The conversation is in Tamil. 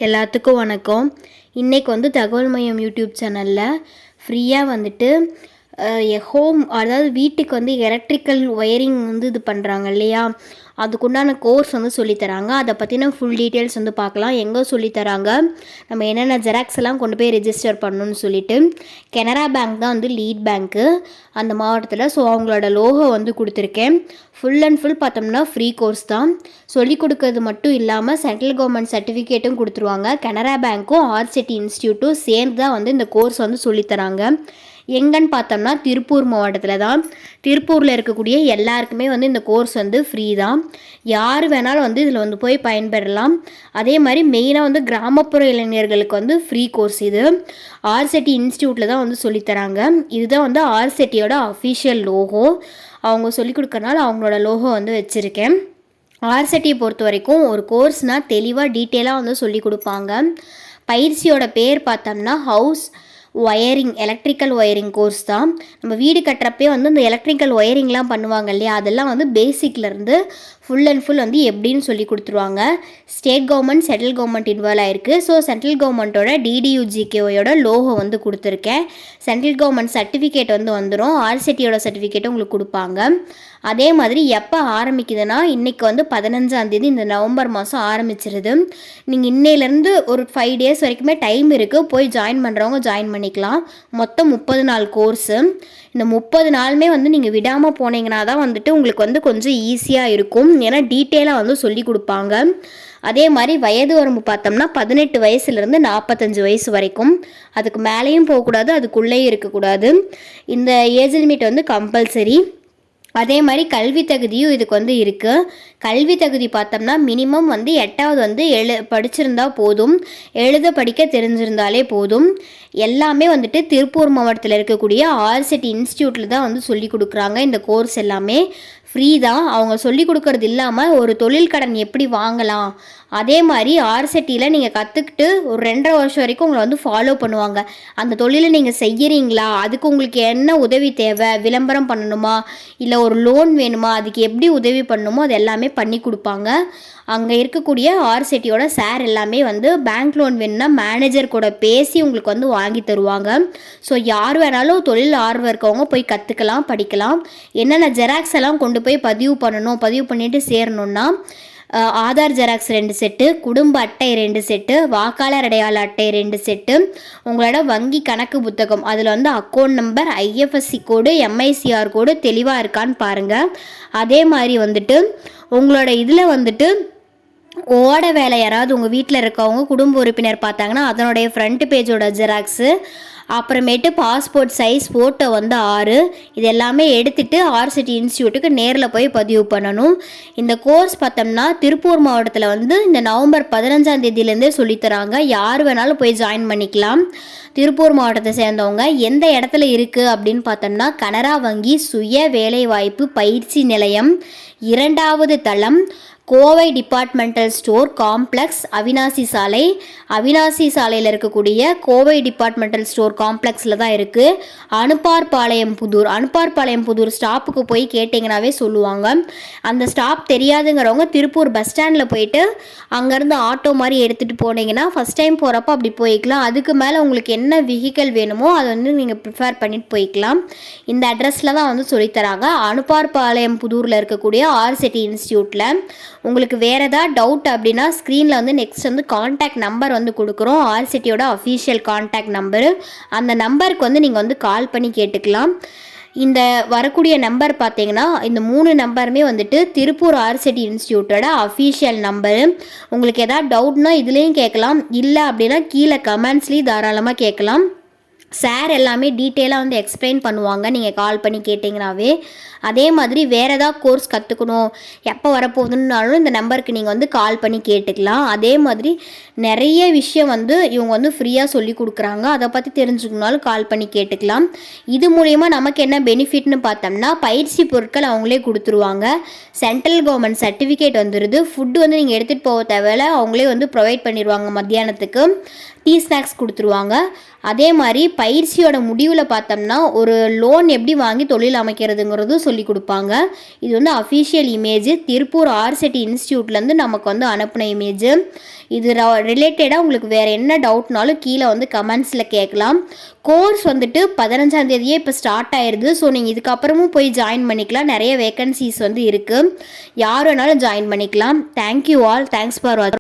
எல்லாத்துக்கும் வணக்கம். இன்றைக்கி தகவல் மையம் யூடியூப் சேனலில் ஃப்ரீயாக ஹோம் அதாவது வீட்டுக்கு எலக்ட்ரிக்கல் ஒயரிங் இது பண்ணுறாங்க இல்லையா, அதுக்குண்டான கோர்ஸ் சொல்லித்தராங்க. அதை பற்றின ஃபுல் டீட்டெயில்ஸ் பார்க்கலாம். எங்கே சொல்லித்தராங்க, நம்ம என்னென்ன ஜெராக்ஸ் எல்லாம் கொண்டு போய் ரெஜிஸ்டர் பண்ணணும்னு சொல்லிட்டு கனரா பேங்க் தான் லீட் பேங்க்கு அந்த மாவட்டத்தில். ஸோ அவங்களோட லோகோ கொடுத்துருக்கேன். ஃபுல் அண்ட் ஃபுல் பார்த்தோம்னா ஃப்ரீ கோர்ஸ் தான். சொல்லிக் கொடுக்கறது மட்டும் இல்லாமல் சென்ட்ரல் கவர்மெண்ட் சர்டிஃபிகேட்டும் கொடுத்துருவாங்க. கனரா பேங்க்கும் ஆர்சிட்டி இன்ஸ்டியூட்டும் சேர்ந்து தான் இந்த கோர்ஸ் சொல்லித்தராங்க. எங்கன்னு பார்த்தோம்னா திருப்பூர் மாவட்டத்தில் தான். திருப்பூரில் இருக்கக்கூடிய எல்லாருக்குமே இந்த கோர்ஸ் ஃப்ரீ தான். யார் வேணாலும் இதில் போய் பயன்பெறலாம். அதே மாதிரி மெயினாக கிராமப்புற இளைஞர்களுக்கு ஃப்ரீ கோர்ஸ் இது. ஆர்சிட்டி இன்ஸ்டியூட்டில் தான் சொல்லித்தராங்க. இதுதான் ஆர்சிட்டியோட அஃபிஷியல் லோகோ. அவங்க சொல்லிக் கொடுக்கறனால அவங்களோட லோகோ வச்சுருக்கேன். ஆர்சிட்டியை பொறுத்த வரைக்கும் ஒரு கோர்ஸ்னால் தெளிவாக டீட்டெயிலாக சொல்லி கொடுப்பாங்க. பயிற்சியோட பேர் பார்த்தோம்னா house wiring electrical wiring course தான். நம்ம வீடு கட்டுறப்பே இந்த எலக்ட்ரிக்கல் ஒயரிங்லாம் பண்ணுவாங்க இல்லையா, அதெல்லாம் பேசிக்லேருந்து ஃபுல் அண்ட் ஃபுல் எப்படின்னு சொல்லி கொடுத்துருவாங்க. State government central government involve ஆயிருக்கு. ஸோ சென்ட்ரல் கவர்மெண்ட்டோட டிடியூஜிகேயோட லோகோ கொடுத்துருக்கேன். சென்ட்ரல் கவர்மெண்ட் சர்டிஃபிகேட் வந்துடும். ஆர்சிட்டியோட சர்டிஃபிகேட்டும் உங்களுக்கு கொடுப்பாங்க. அதே மாதிரி எப்போ ஆரம்பிக்குதுன்னா இன்றைக்கி 15ஆம் தேதி இந்த நவம்பர் மாதம் ஆரம்பிச்சிருது. நீங்கள் இன்னையிலேருந்து ஒரு 5 days வரைக்குமே டைம் இருக்குது. போய் ஜாயின் பண்ணுறவங்க ஜாயின் பண்ணிக்கலாம். மொத்தம் 30 நாள் கோர்ஸு. இந்த 30 நாளுமே நீங்கள் விடாமல் போனீங்கன்னா தான் உங்களுக்கு கொஞ்சம் ஈஸியாக இருக்கும். ஏன்னா டீட்டெயிலாக சொல்லி கொடுப்பாங்க. அதே மாதிரி வயது வரம்பு பார்த்தோம்னா 18 வயசுலேருந்து 45 வயசு வரைக்கும். அதுக்கு மேலேயும் போகக்கூடாது, அதுக்குள்ளேயும் இருக்கக்கூடாது. இந்த ஏஜ் லிமிட் கம்பல்சரி. அதே மாதிரி கல்வி தகுதியும் இதுக்கு இருக்குது. கல்வி தகுதி பார்த்தோம்னா மினிமம் 8வது படிச்சிருந்தா போதும். எழுத படிக்க தெரிஞ்சிருந்தாலே போதும். எல்லாமே திருப்பூர் மாவட்டத்தில் இருக்கக்கூடிய ஆர்சிட்டி இன்ஸ்டியூட்டில் தான் சொல்லி கொடுக்குறாங்க. இந்த கோர்ஸ் எல்லாமே ஃப்ரீ தான். அவங்க சொல்லி கொடுக்கறது இல்லாமல் ஒரு தொழில் கடன் எப்படி வாங்கலாம், அதே மாதிரி ஆர்சிட்டியில் நீங்கள் கற்றுக்கிட்டு ஒரு 2.5 வருஷம் வரைக்கும் உங்களை ஃபாலோ பண்ணுவாங்க. அந்த தொழிலை நீங்கள் செய்கிறீங்களா, அதுக்கு உங்களுக்கு என்ன உதவி தேவை, விளம்பரம் பண்ணணுமா, இல்லை ஒரு லோன் வேணுமா, அதுக்கு எப்படி உதவி பண்ணணுமோ அது எல்லாமே பண்ணி கொடுப்பாங்க. அங்கே இருக்கக்கூடிய ஆர்சிட்டியோட சார் எல்லாமே பேங்க் லோன் வேணும்னா மேனேஜர் கூட பேசி உங்களுக்கு வாங்கி தருவாங்க. ஸோ யார் வேணாலும் தொழில் ஆர்வம் இருக்கவங்க போய் கற்றுக்கலாம், படிக்கலாம். என்னென்ன ஜெராக்ஸ் எல்லாம் கொண்டு போய் பதிவு பண்ணணும், பதிவு பண்ணிவிட்டு சேரணுன்னா ஆதார் ஜெராக்ஸ் 2 செட்டு, குடும்ப அட்டை 2 செட்டு, வாக்காளர் அடையாள அட்டை 2 செட்டு, உங்களோட வங்கி கணக்கு புத்தகம், அதில் அக்கௌண்ட் நம்பர், ஐஎஃப்எஸ்சி கோடு, எம்ஐசிஆர் கோடு தெளிவாக இருக்கான்னு பாருங்கள். அதே மாதிரி உங்களோட இதில் ஓட வேலை யாராவது உங்கள் வீட்டில் இருக்கவங்க குடும்ப உறுப்பினர் பார்த்தாங்கன்னா அதனுடைய ஃப்ரண்ட் பேஜோட ஜெராக்ஸு, அப்புறமேட்டு பாஸ்போர்ட் சைஸ் ஃபோட்டோ 6, இது எல்லாமே எடுத்துகிட்டு ஆர்சிட்டி இன்ஸ்டியூட்டுக்கு நேரில் போய் பதிவு பண்ணணும். இந்த கோர்ஸ் பார்த்தோம்னா திருப்பூர் மாவட்டத்தில் இந்த நவம்பர் 15ஆம் தேதியிலேருந்தே சொல்லித்தராங்க. யார் வேணாலும் போய் ஜாயின் பண்ணிக்கலாம். திருப்பூர் மாவட்டத்தை சேர்ந்தவங்க எந்த இடத்துல இருக்குது அப்படின்னு பார்த்தோம்னா கனரா வங்கி சுய வேலைவாய்ப்பு பயிற்சி நிலையம் 2வது தளம், Kovai departmental store complex, Avinashi சாலை. அவினாசி சாலையில் இருக்கக்கூடிய கோவை டிபார்ட்மெண்டல் ஸ்டோர் காம்ப்ளெக்ஸில் தான் இருக்குது. அனுப்பார்பாளையம் புதூர் ஸ்டாப்புக்கு போய் கேட்டிங்கனாவே சொல்லுவாங்க. அந்த ஸ்டாப் தெரியாதுங்கிறவங்க திருப்பூர் பஸ் ஸ்டாண்டில் போயிட்டு அங்கேருந்து ஆட்டோ மாதிரி எடுத்துகிட்டு போனீங்கன்னா ஃபஸ்ட் டைம் போகிறப்போ அப்படி போய்க்கலாம். அதுக்கு மேலே உங்களுக்கு என்ன வெஹிக்கல் வேணுமோ அதை நீங்கள் ப்ரிஃபேர் பண்ணிட்டு போய்க்கலாம். இந்த அட்ரஸில் தான் சொல்லித்தராங்க. அனுப்பார்பாளையம் புதூரில் இருக்கக்கூடிய ஆர்சிட்டி இன்ஸ்டியூட்டில். உங்களுக்கு வேறு ஏதாவது டவுட் அப்படின்னா ஸ்க்ரீனில் நெக்ஸ்ட் காண்டாக்ட் நம்பர் கொடுக்குறோம். ஆர்சிட்டியோட அஃபீஷியல் காண்டாக்ட் நம்பரு. அந்த நம்பருக்கு நீங்கள் கால் பண்ணி கேட்டுக்கலாம். இந்த வரக்கூடிய நம்பர் பார்த்தீங்கன்னா இந்த 3 நம்பருமே திருப்பூர் ஆர்சிட்டி இன்ஸ்டியூட்டோட அஃபீஷியல் நம்பரு. உங்களுக்கு ஏதாவது டவுட்னா இதுலேயும் கேட்கலாம், இல்லை அப்படின்னா கீழே கமெண்ட்ஸ்லேயும் தாராளமாக கேட்கலாம். சார் எல்லாமே டீட்டெயிலாக எக்ஸ்பிளைன் பண்ணுவாங்க நீங்கள் கால் பண்ணி கேட்டிங்கனாவே. அதே மாதிரி வேறு ஏதாவது கோர்ஸ் கற்றுக்கணும், எப்போ வரப்போகுதுன்னாலும் இந்த நம்பருக்கு நீங்கள் கால் பண்ணி கேட்டுக்கலாம். அதே மாதிரி நிறைய விஷயம் இவங்க ஃப்ரீயாக சொல்லி கொடுக்குறாங்க. அதை பற்றி தெரிஞ்சுக்கணுனாலும் கால் பண்ணி கேட்டுக்கலாம். இது மூலயமா நமக்கு என்ன பெனிஃபிட்னு பார்த்தோம்னா பயிற்சி பொருட்கள் அவங்களே கொடுத்துருவாங்க. சென்ட்ரல் கவர்மெண்ட் சர்டிஃபிகேட் வந்துடுது. ஃபுட்டு நீங்கள் எடுத்துகிட்டு போக தேவையில்ல, அவங்களே ப்ரொவைட் பண்ணிடுவாங்க. மத்தியானத்துக்கு டீ ஸ்நாக்ஸ் கொடுத்துருவாங்க. அதே மாதிரி பயிற்சியோட முடிவில் பார்த்தோம்னா ஒரு லோன் எப்படி வாங்கி தொழில் அமைக்கிறதுங்கிறதும் சொல்லி கொடுப்பாங்க. இது வந்து அஃபிஷியல் இமேஜ், திருப்பூர் ஆர்செட்டி இன்ஸ்டியூட்லேருந்து நமக்கு வந்து அனுப்பின இமேஜ். இது ரிலேட்டடாக உங்களுக்கு வேறு என்ன டவுட்னாலும் கீழே வந்து கமெண்ட்ஸில் கேட்கலாம். கோர்ஸ் வந்துட்டு 15ஆம் தேதியே இப்போ ஸ்டார்ட் ஆயிடுது. ஸோ நீங்கள் இதுக்கப்புறமும் போய் ஜாயின் பண்ணிக்கலாம். நிறைய வேகன்சிஸ் வந்து இருக்குது. யார் வேணாலும் ஜாயின் பண்ணிக்கலாம். Thank you all. தேங்க்ஸ் ஃபார் வாட்சிங்.